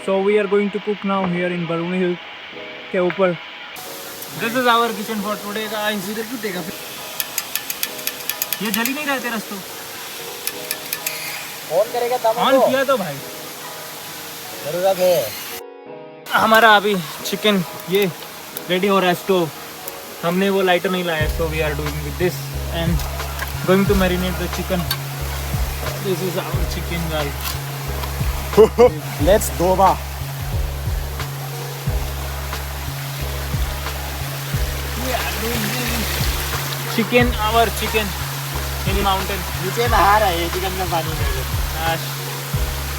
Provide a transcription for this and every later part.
So we are going to cook now here in Baruni Hill के ऊपर. This is our kitchen for today guys. इधर क्यों देगा? ये जल ही नहीं रहे तेरा स्टोव. ऑन करेगा तब ऑन किया तो भाई. जरूरत है. हमारा अभी चिकन ये रेडी हो रहा है स्टोव. हमने वो लाइटर नहीं लाया, so we are doing with this and going to marinate the chicken. This is our chicken guys. Let's go ba. We are doing this chicken, our chicken in mountain. नीचे नहा रहा है ये chicken में पानी में. आश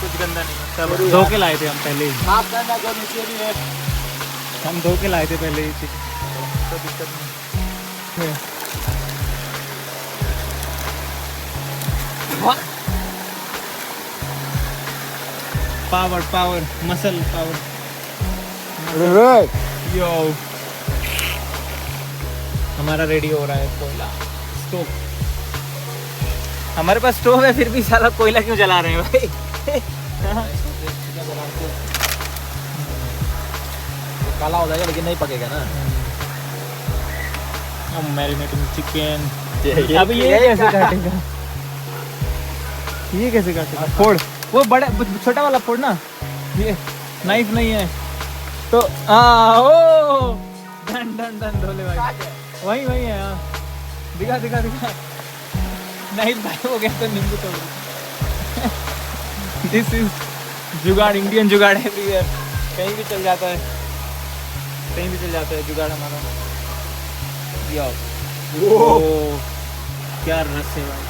कुछ गंदा नहीं है, सब धो के लाए थे हम पहले ही. साफ करना जो नीचे भी है. हम धो के लाए थे पहले ही चिकन, तो दिक्कत नहीं. Power muscle power. यो हमारा रेडी हो रहा है कोयला स्टोव. हमारे पास स्टोव है फिर भी साला कोयला क्यों जला रहे हैं भाई? काला हो जाएगा लेकिन नहीं पकेगा ना. हम मैरिनेटिंग चिकन. अभी ये कैसे काटेगा? ये कैसे काटेगा? फोड़. वो बड़ा छोटा वाला फोड़ ना. ये नाइफ नहीं है तो ओ डन धोले भाई. वही है. हाँ दिखा नाइफ गायब हो गया तो नींबू तोड़. दिस इज जुगाड़. इंडियन जुगाड़ है एवरीवेयर. कहीं भी चल जाता है जुगाड़ हमारा. यो क्या रस है भाई.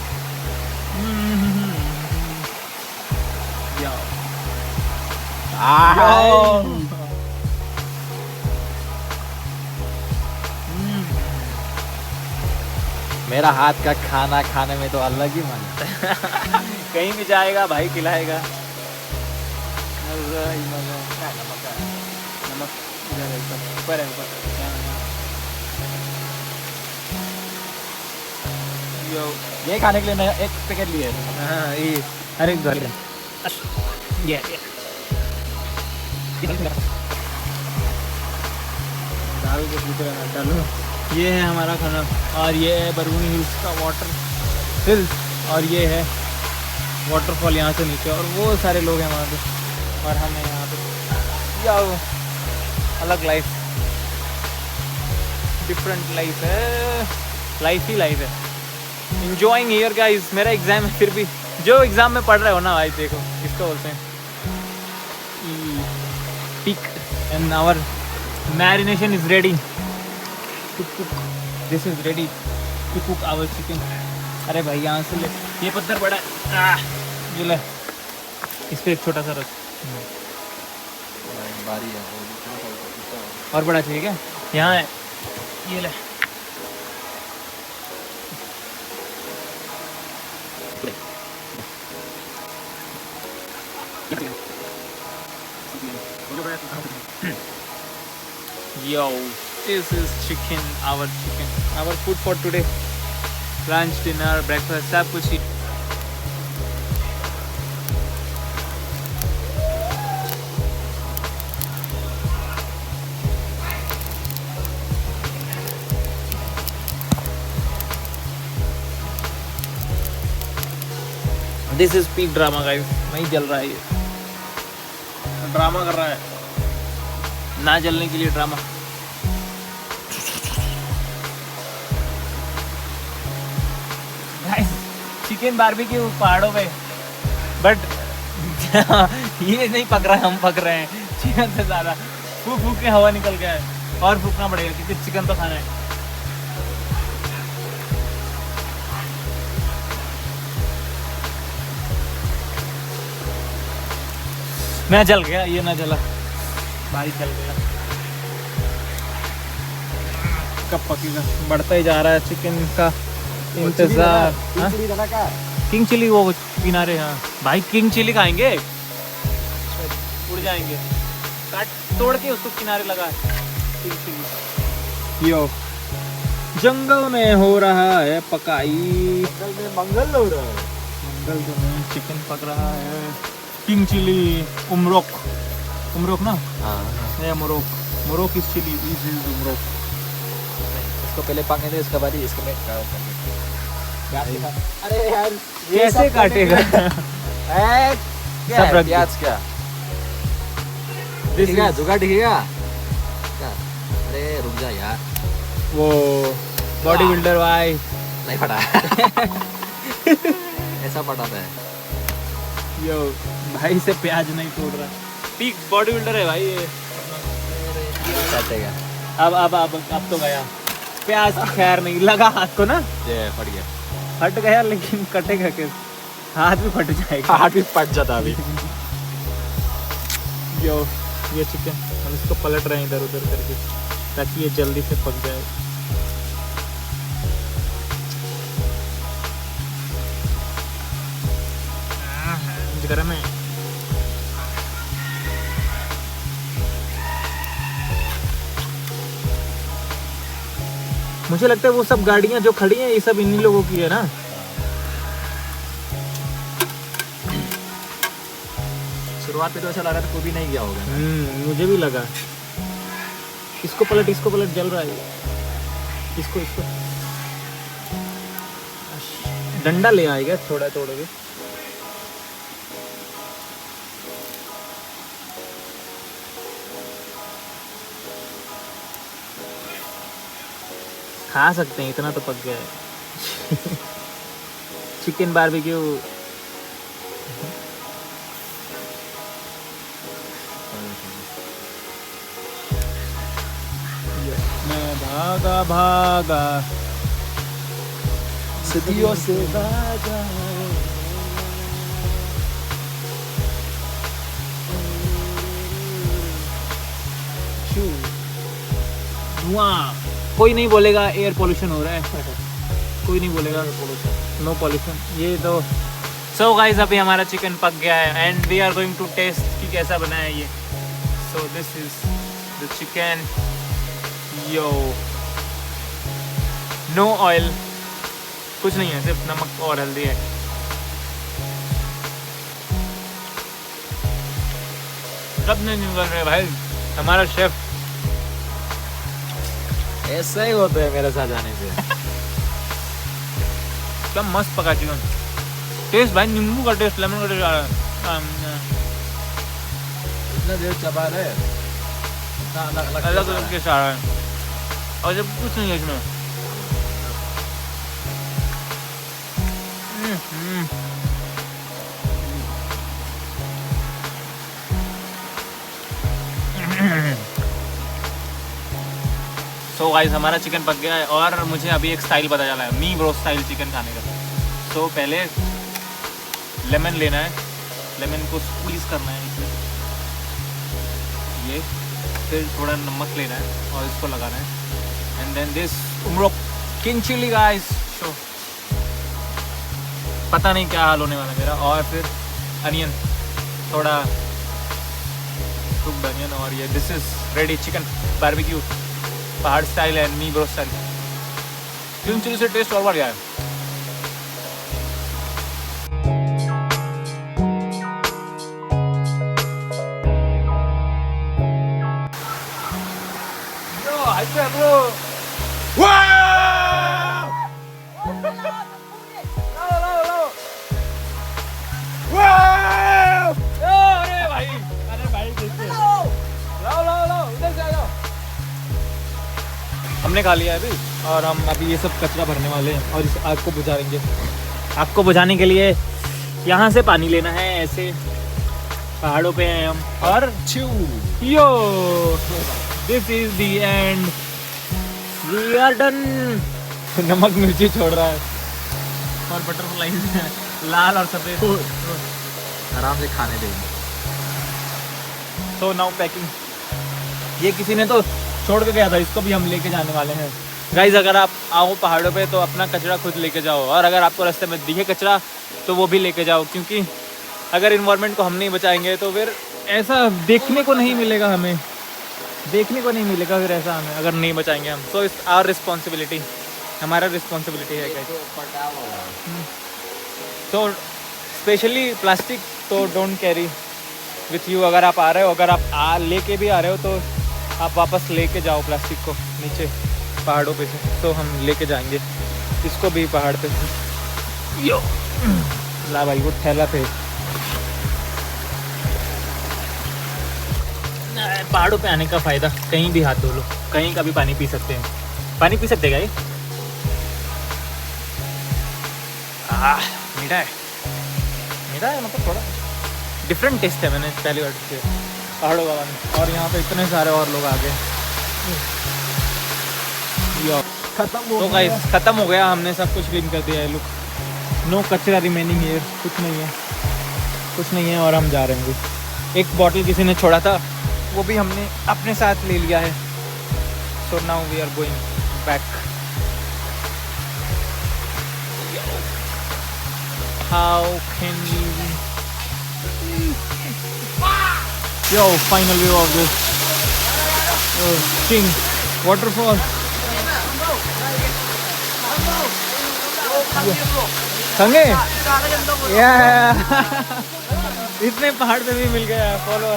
मेरा हाथ का खाना खाने में तो अलग ही मन है. कहीं भी जाएगा भाई खिलाएगा. नमक इधर है, ऊपर है. ये खाने के लिए नया एक पैकेट लिए. हाँ ये अरे घर ये दारू को डालो. ये है हमारा खाना और ये है बरगुनी हिल्स का वाटर हिल और ये है वाटरफॉल यहाँ से नीचे और वो सारे लोग हैं वहाँ पे और हम हैं यहाँ पे. या अलग लाइफ, डिफरेंट लाइफ है. लाइफ ही लाइफ है. Enjoying here guys. मेरा एग्जाम है फिर भी जो एग्जाम में पढ़ रहे हो ना भाई देखो इसको बोलते हैं peak. And our marination is ready to cook. This is ready to cook our chicken. अरे भाई यहाँ से ले. ये पत्थर बड़ा है. ये ले. इस पे एक छोटा सा रख. बारी है और बड़ा चाहिए क्या? यहाँ है. ये ले. Yo, this is chicken, our food for today. Lunch, dinner, breakfast, सब कुछ ही. This is peak drama guys. नहीं जल रहा है ये. ड्रामा कर रहा है. ना जलने के लिए ड्रामा. चिकन बारबेक्यू पहाड़ों पे बट ये नहीं पक रहा है, हम पक रहे हैं चिकन से ज़्यादा. फूक के हवा निकल गया है और फूकना पड़ेगा क्योंकि चिकन तो खाना है. मैं जल गया, ये ना जला भाई. जल गया. कब पकेगा? बढ़ता ही जा रहा है चिकन का इंतजार. किंग चिली वो किनारे. हाँ भाई किंग चिली खाएंगे. उड़ जाएंगे. काट तोड़ के उसको किनारे लगा. King chilli. यो जंगल में हो रहा है पकाई. मंगल हो रहा है. जंगल में चिकन पक रहा है. किंग चिली उमरोक उमरोक ना, हाँ या मोरोक इस चिली इज उमरोक। इसको पहले पकने दे, उसके बाद ही इसको मैं अरे यार कैसे काटेगा? क्या सब रख दो। प्याज क्या दिखेगा? जुगाड़ दिखेगा क्या? अरे रुक जा यार, वो बॉडी बिल्डर भाई। नहीं फटा। ऐसा फटाता है। यो भाई से प्याज नहीं तोड़ रहा, पीक बॉडी बिल्डर है भाई ये। काटेगा अब तो गया प्याज की, खैर नहीं लगा हाथ को ना, ये फट गया। फट गया लेकिन कटेगा कैसे? हाथ भी फट जाएगा। हाथ भी फट जाता अभी। यो ये चिकन हम इसको पलट रहे हैं इधर उधर करके ताकि ये जल्दी से पक जाए। गरम है। मुझे लगता है वो सब गाड़ियां जो खड़ी हैं ये सब इन्हीं लोगों की है ना। शुरुआत में तो ऐसा लगा था कोई भी नहीं गया होगा। मुझे भी लगा। इसको पलट जल रहा है। इसको डंडा ले आएगा थोड़ा थोड़ा भी। खा सकते हैं, इतना तो पक गया है। Chicken barbecue. मैं भागा सदियों से भागा। धुआं। कोई नहीं बोलेगा एयर पोल्यूशन हो रहा है, कोई नहीं बोलेगा नो पोल्यूशन। ये तो सो गाइस अभी हमारा चिकन पक गया है and we are going to taste कि कैसा बना है ये। So this is the chicken. Yo no oil, कुछ नहीं है, सिर्फ नमक और हल्दी है। कब नहीं निकल रहे भाई हमारा शेफ। ऐसा ही होता है मेरे साथ जाने से। क्या मस्त पका चिकन। टेस्ट भाई नींबू का टेस्ट, लेमन का टेस्ट आ रहा है। इतना देर चबा रहे अलग अलग टेस्ट आ रहा है और जब कुछ नहीं है इसमें। सो गाइस हमारा चिकन पक गया है और मुझे अभी एक स्टाइल पता चला है, मी ब्रो स्टाइल चिकन खाने का। सो पहले लेमन लेना है, लेमन को स्क्वीज करना है इसमें ये, फिर थोड़ा नमक लेना है और इसको लगाना है एंड देन दिस उमरोक किंग चिली गाइस। शो पता नहीं क्या हाल होने वाला है मेरा। और फिर अनियन, थोड़ा कुक्ड अनियन और ये this is ready chicken barbecue पहाड़ style and me bro style. King chilli से टेस्ट और बढ़ गया है। Bro. Wow! Wow! अरे भाई देखिए। लाओ इधर से आ जाओ। हमने खा लिया है अभी और हम अभी ये सब कचरा भरने वाले हैं और इस आग को बुझाएंगे। आग को बुझाने के लिए यहाँ से पानी लेना है, ऐसे पहाड़ों पे हैं हम और yo this is the end, we are done. नमक मिर्ची छोड़ रहा है और बटरफ्लाइज लाल और सफेद आराम से खाने देंगे। तो नाउ पैकिंग। ये किसी ने तो छोड़ के गया था, इसको भी हम लेके जाने वाले हैं। गाइज अगर आप आओ पहाड़ों पे तो अपना कचरा खुद लेके जाओ और अगर आपको रास्ते में दिखे कचरा तो वो भी लेके जाओ, क्योंकि अगर इन्वायरमेंट को हम नहीं बचाएंगे तो फिर ऐसा देखने को नहीं मिलेगा, हमें देखने को नहीं मिलेगा फिर ऐसा हमें अगर नहीं बचाएंगे हम। सो इट्स आवर रिस्पॉन्सिबिलिटी, हमारा रिस्पॉन्सिबिलिटी है गाइस। तो स्पेशली प्लास्टिक तो डोंट कैरी, विथ यू। अगर आप आ रहे हो, अगर आप लेके भी आ रहे हो तो आप वापस लेके जाओ प्लास्टिक को नीचे पहाड़ों पे से, तो हम लेके जाएंगे इसको भी पहाड़ पे से। यो ला भाई वो थैला पे। पहाड़ों पे आने का फ़ायदा, कहीं भी हाथ धो लो, कहीं का भी पानी पी सकते हैं। पानी पी सकते हैं क्या? मीठा है, मीठा है, मतलब थोड़ा डिफरेंट टेस्ट है। मैंने पहली बार किया पहाड़ों का पानी। और यहाँ पे इतने सारे और लोग आ गए। तो गाइस ख़त्म हो गया, हमने सब कुछ क्लीन कर दिया है। लुक, नो कचरा रिमेनिंग हियर, कुछ नहीं है, कुछ नहीं है। और हम जा रहे हैं। एक बॉटल किसी ने छोड़ा था, वो भी हमने अपने साथ ले लिया है। So now we are going back. How can we? Yo, final view of this King waterfall. संगे? Yeah. इतने पहाड़ पे भी मिल गया। Follow.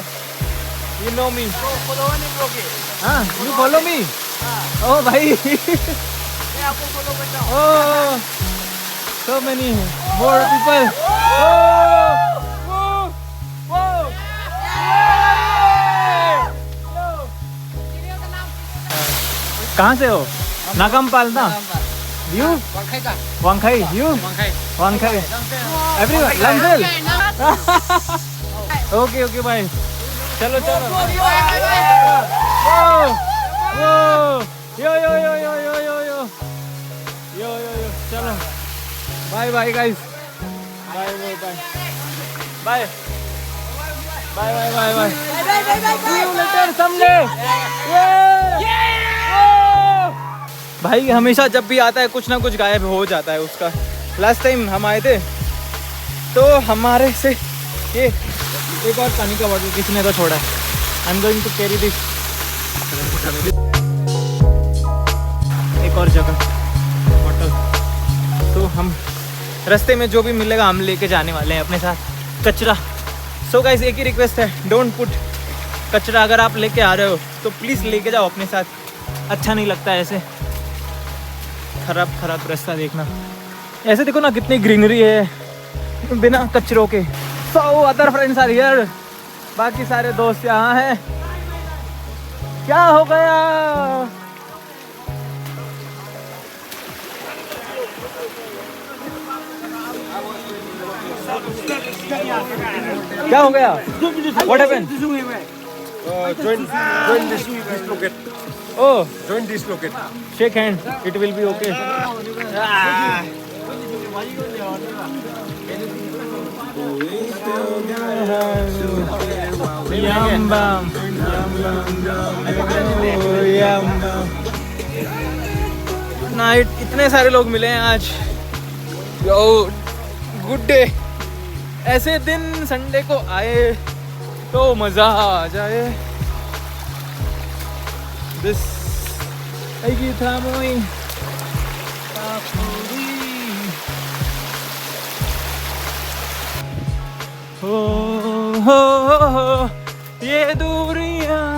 You know me. हाँ, you follow me. Oh भाई. मैं आपको follow करता हूँ। Oh. So many more people. कहाँ से हो? नागमपाल ना? You? वांगखाई. You? वांगखाई. Everyone. लंगसेल. Okay, okay, bye. चलो चलो. Yo yo yo yo yo yo yo. Yo yo yo. चलो. Bye bye guys. Bye bye bye. Bye. Bye bye bye bye. See you later someday. Yeah. भाई हमेशा जब भी आता है कुछ ना कुछ गायब हो जाता है उसका। लास्ट टाइम हम आए थे तो हमारे से ये एक और पानी का बॉटल किसी ने तो छोड़ा है। I am going to carry this. एक और जगह बॉटल। तो हम रास्ते में जो भी मिलेगा हम लेके जाने वाले हैं अपने साथ। कचरा। सो गाइस एक ही रिक्वेस्ट है, डोंट पुट कचरा। अगर आप लेके आ रहे हो तो प्लीज़ लेके जाओ अपने साथ। अच्छा नहीं लगता है ऐसे खराब खराब रास्ता देखना। ऐसे देखो ना कितनी ग्रीनरी है बिना कचरों के। So other friends are here. बाकी सारे दोस्त यहाँ हैं। क्या हो गया? क्या हो गया? What happened? Join dislocate. Oh, Join dislocate. shake hand. It will be okay. Yum bum. Yum bum. Night इतने सारे लोग मिले हैं आज। यो गुड डे। ऐसे दिन संडे को आए तो मज़ा आ जाए। दिस अगी था मोई हो ये दूरियां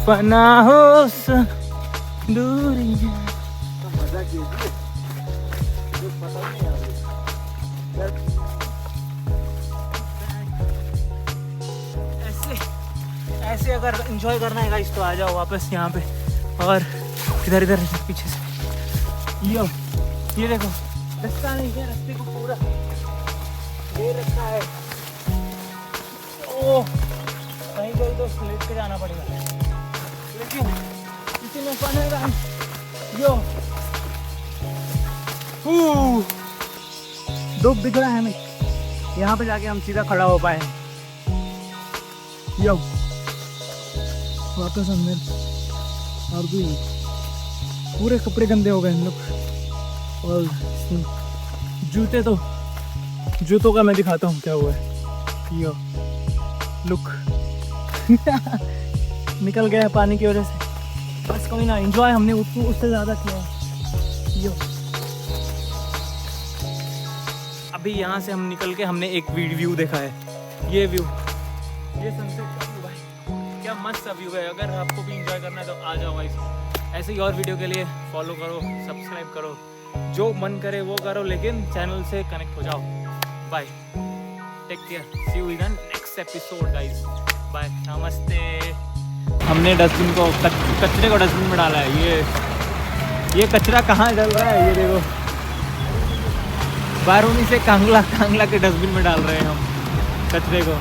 फना हो दूरियां। ऐसे अगर एंजॉय करना है गाइस तो आ जाओ वापस यहाँ पे। और इधर इधर पीछे से ये देखो रास्ता नहीं है, रास्ते को पूरा ये रास्ता है। ओह कहीं कोई तो स्लेट पे जाना पड़ेगा, लेकिन इसी में फन है गाइस। यो दुख दिख रहा है हमें, यहाँ पे जाके हम सीधा खड़ा हो पाए। यो वापस अंदर और भी पूरे कपड़े गंदे हो गए हम लोग। और जूतों का मैं दिखाता हूँ क्या हुआ है। यो लुक निकल गया पानी की वजह से। बस कोई ना, एंजॉय हमने उससे ज़्यादा किया। यो। अभी यहाँ से हम निकल के हमने एक व्यू देखा है, ये व्यू, ये सनसेट का व्यू भाई, क्या मस्त सा व्यू है। अगर आपको भी इंजॉय करना है तो आ जाओ भाई। ऐसे ही और वीडियो के लिए फॉलो करो, सब्सक्राइब करो, जो मन करे वो करो, लेकिन चैनल से कनेक्ट हो जाओ। Bye, take care, see you in next episode guys, bye, नमस्ते। हमने डस्टबिन को कचरे को डस्टबिन में डाला है। ये कचरा कहाँ डल रहा है, ये देखो, बारूनी से कांगला के डस्टबिन में डाल रहे हैं हम कचरे को।